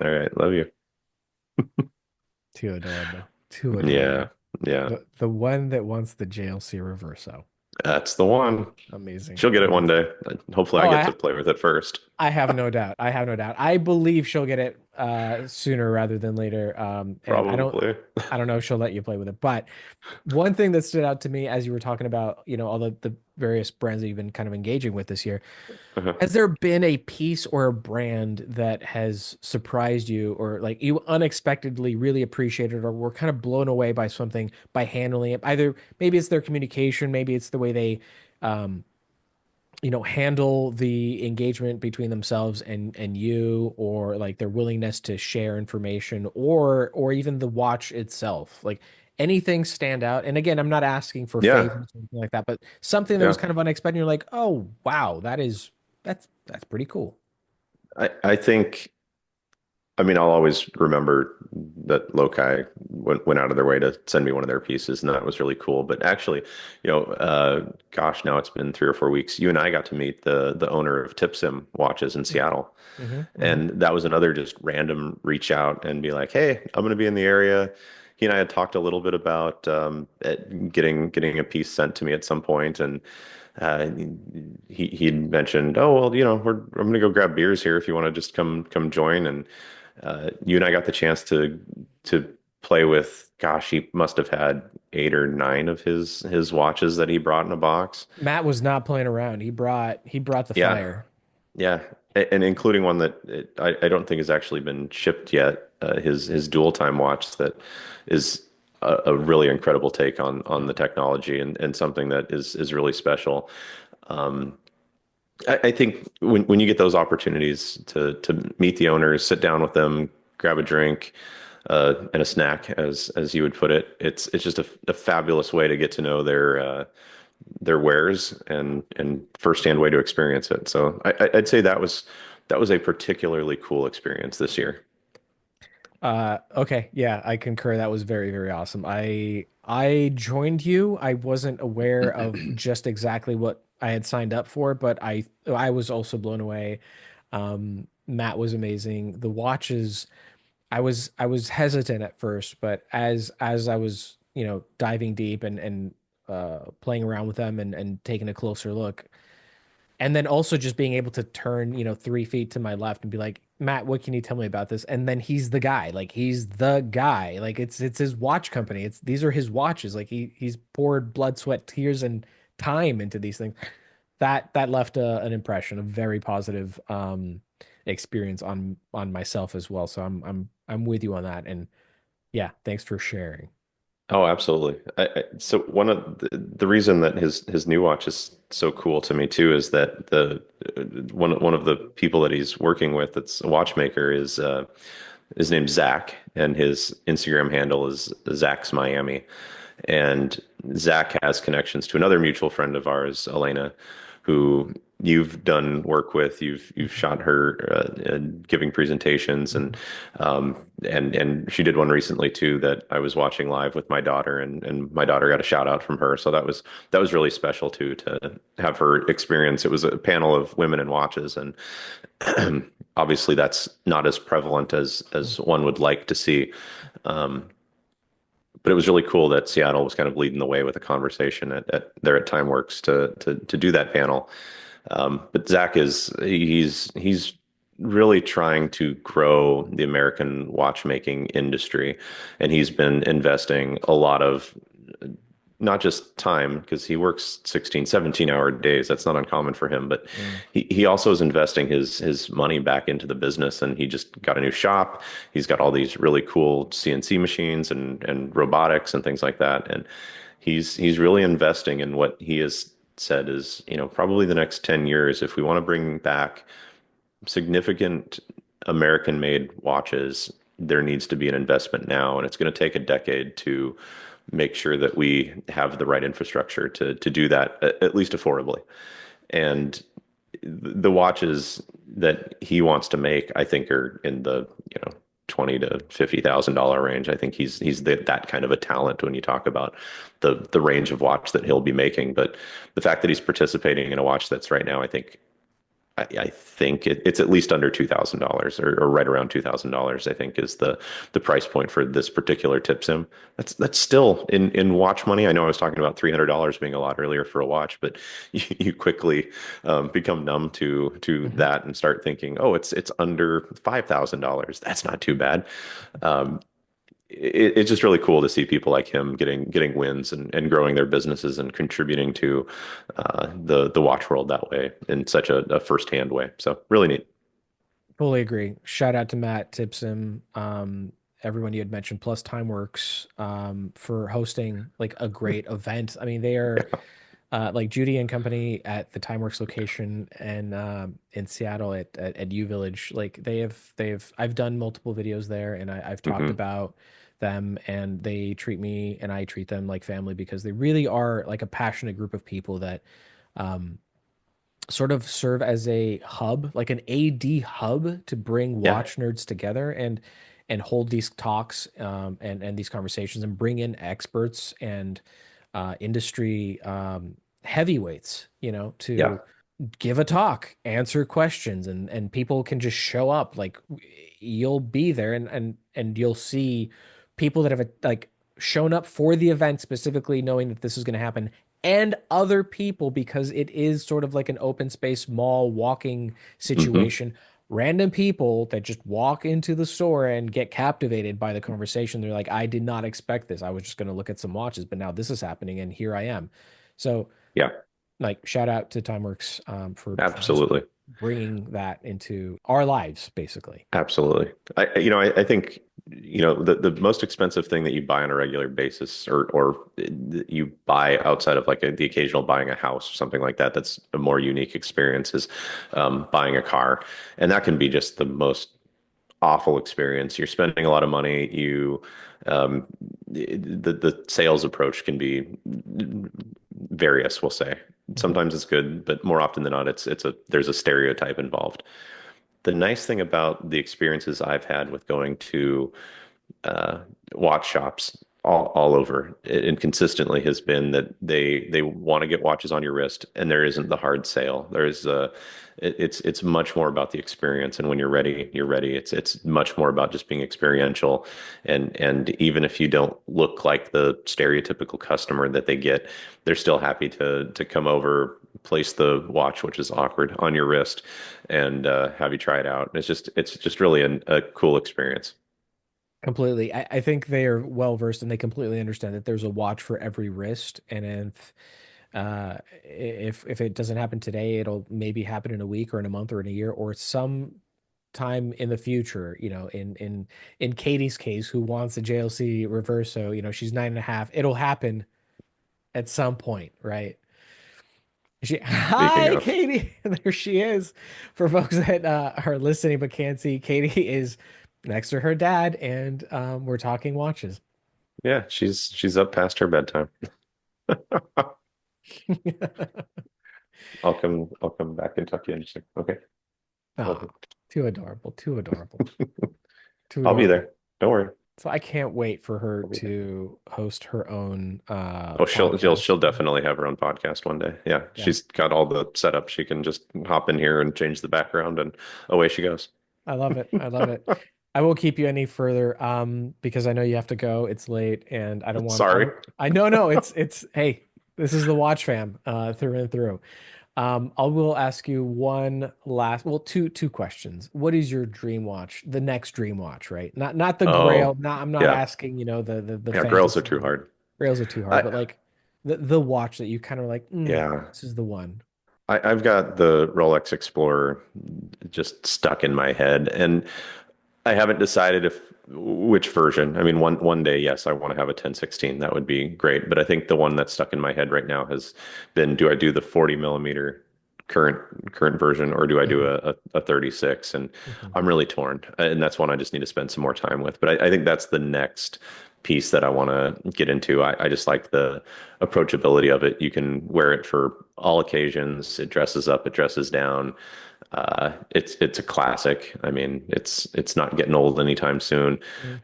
All right. Love you. Too adorable. Too Yeah. adorable. Yeah. The one that wants the JLC Reverso. That's the one. Amazing. She'll get it one Amazing. day. Hopefully, I Oh, get to play with it first. I have no doubt. I have no doubt. I believe she'll get it sooner rather than later. And Probably. I don't know if she'll let you play with it. But one thing that stood out to me as you were talking about, all the various brands that you've been kind of engaging with this year, Uh-huh. has there been a piece or a brand that has surprised you or like you unexpectedly really appreciated or were kind of blown away by something by handling it? Either maybe it's their communication, maybe it's the way they um handle the engagement between themselves and you, or like their willingness to share information, or even the watch itself. Like anything stand out? And again, I'm not asking for Yeah. favors or anything like that, but something that was Yeah. kind of unexpected. You're like, oh wow, that's pretty cool. I think. I mean, I'll always remember that Lokai went out of their way to send me one of their pieces, and that was really cool. But actually, gosh, now it's been 3 or 4 weeks. You and I got to meet the owner of Tipsim Watches in Seattle, Mm-hmm, and that was another just random reach out and be like, "Hey, I'm going to be in the area." He and I had talked a little bit about getting a piece sent to me at some point, and uh, he'd mentioned, "Oh well, I'm going to go grab beers here if you want to just come join." And you and I got the chance to play with. Gosh, he must have had 8 or 9 of his watches that he brought in a box. Matt was not playing around. He brought the Yeah, fire. yeah, and including one that I don't think has actually been shipped yet. His dual time watch that is a really incredible take on the technology and something that is really special. Um, I think when you get those opportunities to meet the owners, sit down with them, grab a drink, and a snack, as you would put it. It's just a fabulous way to get to know their wares and firsthand way to experience it. So I'd say that was a particularly cool experience this year. Okay, yeah, I concur. That was very, very awesome. I joined you. I wasn't aware of just exactly what I had signed up for, but I was also blown away. Matt was amazing. The watches, I was hesitant at first, but as I was, diving deep and playing around with them and taking a closer look, and then also just being able to turn, 3 feet to my left and be like, Matt, what can you tell me about this? And then he's the guy. Like he's the guy. Like it's his watch company. It's these are his watches. Like he's poured blood, sweat, tears, and time into these things. That left an impression, a very positive experience on myself as well. So I'm with you on that. And yeah, thanks for sharing. Oh, absolutely. So one of the reason that his new watch is so cool to me too is that the one of the people that he's working with, that's a watchmaker, is his name's Zach, and his Instagram handle is Zach's Miami. And Zach has connections to another mutual friend of ours, Elena, who you've done work with. You've shot her giving presentations, Mhm. and she did one recently too that I was watching live with my daughter, and my daughter got a shout out from her. So that was really special too, to have her experience. It was a panel of women in watches, and obviously that's not as prevalent as one would like to see. Um, but it was really cool that Seattle was kind of leading the way with a conversation at there at TimeWorks to do that panel. But Zach he's really trying to grow the American watchmaking industry, and he's been investing a lot of not just time, because he works 16, 17-hour days. That's not uncommon for him, but Mm. he also is investing his money back into the business, and he just got a new shop. He's got all these really cool CNC machines and robotics and things like that. And he's really investing in what he has said is, probably the next 10 years, if we want to bring back significant American-made watches, there needs to be an investment now, and it's going to take a decade to make sure that we have the right infrastructure to do that at least affordably. And the watches that he wants to make, I think, are in the, 20 to $50,000 range. I think he's that kind of a talent when you talk about the range of watch that he'll be making. But the fact that he's participating in a watch that's right now, I think it's at least under $2,000, or right around $2,000, I think, is the price point for this particular Tipsim. That's still in watch money. I know I was talking about $300 being a lot earlier for a watch, but you quickly become numb to Mhm. that and start thinking, oh, it's under $5,000. That's not too bad. Um, it's just really cool to see people like him getting wins and growing their businesses and contributing to the watch world that way, in such a firsthand way. So really neat. Fully agree. Shout out to Matt Tipsim, everyone you had mentioned, plus Timeworks, for hosting like a great event. I mean, they are Yeah. like Judy and company at the Timeworks location and in Seattle at U Village. Like they've I've done multiple videos there, and I've talked Hmm. about them, and they treat me and I treat them like family because they really are like a passionate group of people that um, sort of serve as a hub, like an AD hub to bring Yeah. watch nerds together and hold these talks and these conversations and bring in experts and industry heavyweights, Yeah. to give a talk, answer questions, and people can just show up. Like you'll be there and you'll see people that have like shown up for the event specifically knowing that this is going to happen, and other people because it is sort of like an open space mall walking Hmm. situation. Random people that just walk into the store and get captivated by the conversation. They're like, I did not expect this. I was just going to look at some watches, but now this is happening and here I am. So Yeah. like shout out to Timeworks for just Absolutely. bringing that into our lives, basically. Absolutely. I think, the most expensive thing that you buy on a regular basis, or you buy outside of like the occasional buying a house or something like that, that's a more unique experience, is buying a car. And that can be just the most awful experience. You're spending a lot of money. Um, the sales approach can be various, we'll say. Mhm. Sometimes it's good, but more often than not, there's a stereotype involved. The nice thing about the experiences I've had with going to uh, watch shops all over and consistently has been that they want to get watches on your wrist, and there isn't the hard sale. It's much more about the experience, and when you're ready, you're ready. It's much more about just being experiential, and even if you don't look like the stereotypical customer that they get, they're still happy to come over, place the watch, which is awkward, on your wrist, and have you try it out. It's just really a cool experience. Completely. I think they are well versed and they completely understand that there's a watch for every wrist. And if it doesn't happen today, it'll maybe happen in a week or in a month or in a year or some time in the future. In Katie's case, who wants a JLC Reverso, she's 9.5. It'll happen at some point, right? Speaking Hi, of. Katie. There she is. For folks that are listening but can't see, Katie is next to her dad, and we're talking watches. Yeah, she's up past her bedtime. I'll come back and tuck you in just a okay. Love Oh, you. too adorable, too adorable, too I'll be adorable. there. Don't worry. So I can't wait for her I'll be there. to host her own Oh, she'll podcast. she'll definitely have her own podcast one day. Yeah, Yeah, she's got all the setup. She can just hop in here and change the background, and away she goes. I love it. I love it. I won't keep you any further, because I know you have to go. It's late, and I Sorry. don't. I know, no. It's. Hey, this is the Watch Fam, through and through. I will ask you one last, well, two questions. What is your dream watch? The next dream watch, right? Not the Grail. Oh, Not I'm not yeah. asking, the Yeah, girls are too fantasy. hard. Grails are too hard, I but like the watch that you kind of like, yeah. this is the one. I've got the Rolex Explorer just stuck in my head, and I haven't decided if which version. I mean, one day, yes, I want to have a 1016. That would be great. But I think the one that's stuck in my head right now has been, do I do the 40 millimeter current current version, or do I do Hmm. a 36? And Hmm. I'm really torn. And that's one I just need to spend some more time with. But I think that's the next piece that I want to get into. I just like the approachability of it. You can wear it for all occasions. It dresses up, it dresses down. It's a classic. I mean, it's not getting old anytime soon.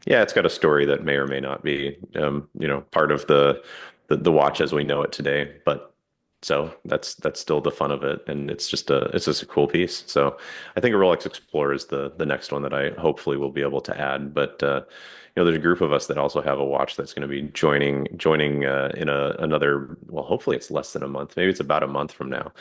Yeah, it's got a story that may or may not be, part of the watch as we know it today. But so that's still the fun of it, and it's just a cool piece. So I think a Rolex Explorer is the next one that I hopefully will be able to add. But there's a group of us that also have a watch that's going to be joining in another. Well, hopefully it's less than a month. Maybe it's about a month from now.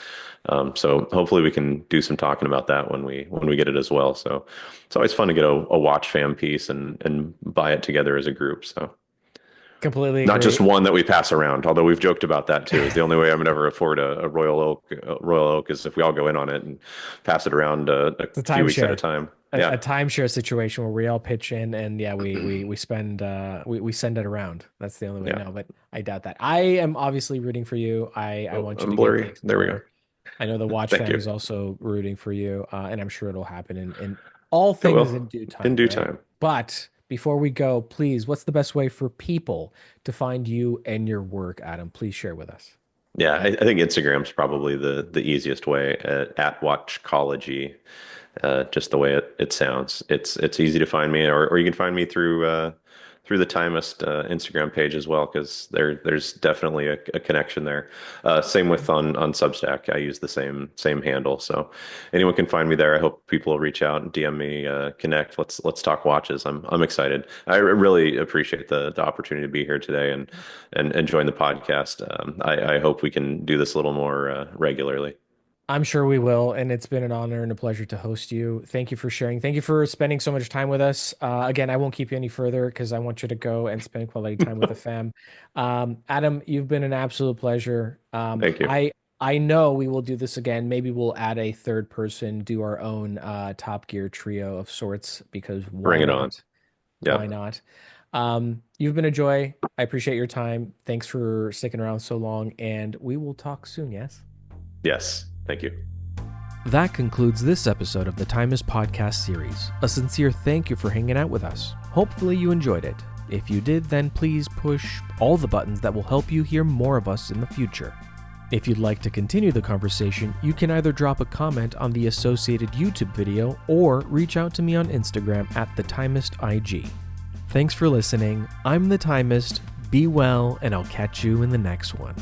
So hopefully we can do some talking about that when we get it as well. So it's always fun to get a watch fan piece and buy it together as a group. So Completely not just agree. one that we pass around, although we've joked about that too. Is the only way I'm gonna ever afford a Royal Oak is if we all go in on it and pass it around a It's a few weeks at a timeshare. time. A Yeah, timeshare situation where we all pitch in and yeah, we spend we send it around. That's the only way. yeah. No, but I doubt that. I am obviously rooting for you. I Oh, want you I'm to get blurry. things There we go. done. I know the Watch Thank fam you. is also rooting for you, and I'm sure it'll happen in all It things will in due in time, due right? time. But before we go, please, what's the best way for people to find you and your work, Adam? Please share with us. Yeah, I think Instagram's probably the easiest way at Watchcology. Just the way it sounds. It's easy to find me, or you can find me through the Timist Instagram page as well, because there's definitely a connection there. Same with on Substack. I use the same handle, so anyone can find me there. I hope people will reach out and DM me, connect. Let's talk watches. I'm excited. I really appreciate the opportunity to be here today and join the podcast. I hope we can do this a little more regularly. I'm sure we will, and it's been an honor and a pleasure to host you. Thank you for sharing. Thank you for spending so much time with us. Again, I won't keep you any further because I want you to go and spend quality time with the fam. Adam, you've been an absolute pleasure. Thank you. I know we will do this again. Maybe we'll add a third person, do our own Top Gear trio of sorts because Bring why it on. not? Why Yep. not? You've been a joy. I appreciate your time. Thanks for sticking around so long, and we will talk soon. Yes. Yes. Thank you. That concludes this episode of the Timist Podcast Series. A sincere thank you for hanging out with us. Hopefully you enjoyed it. If you did, then please push all the buttons that will help you hear more of us in the future. If you'd like to continue the conversation, you can either drop a comment on the associated YouTube video or reach out to me on Instagram at TheTimistIG. Thanks for listening. I'm The Timist. Be well, and I'll catch you in the next one.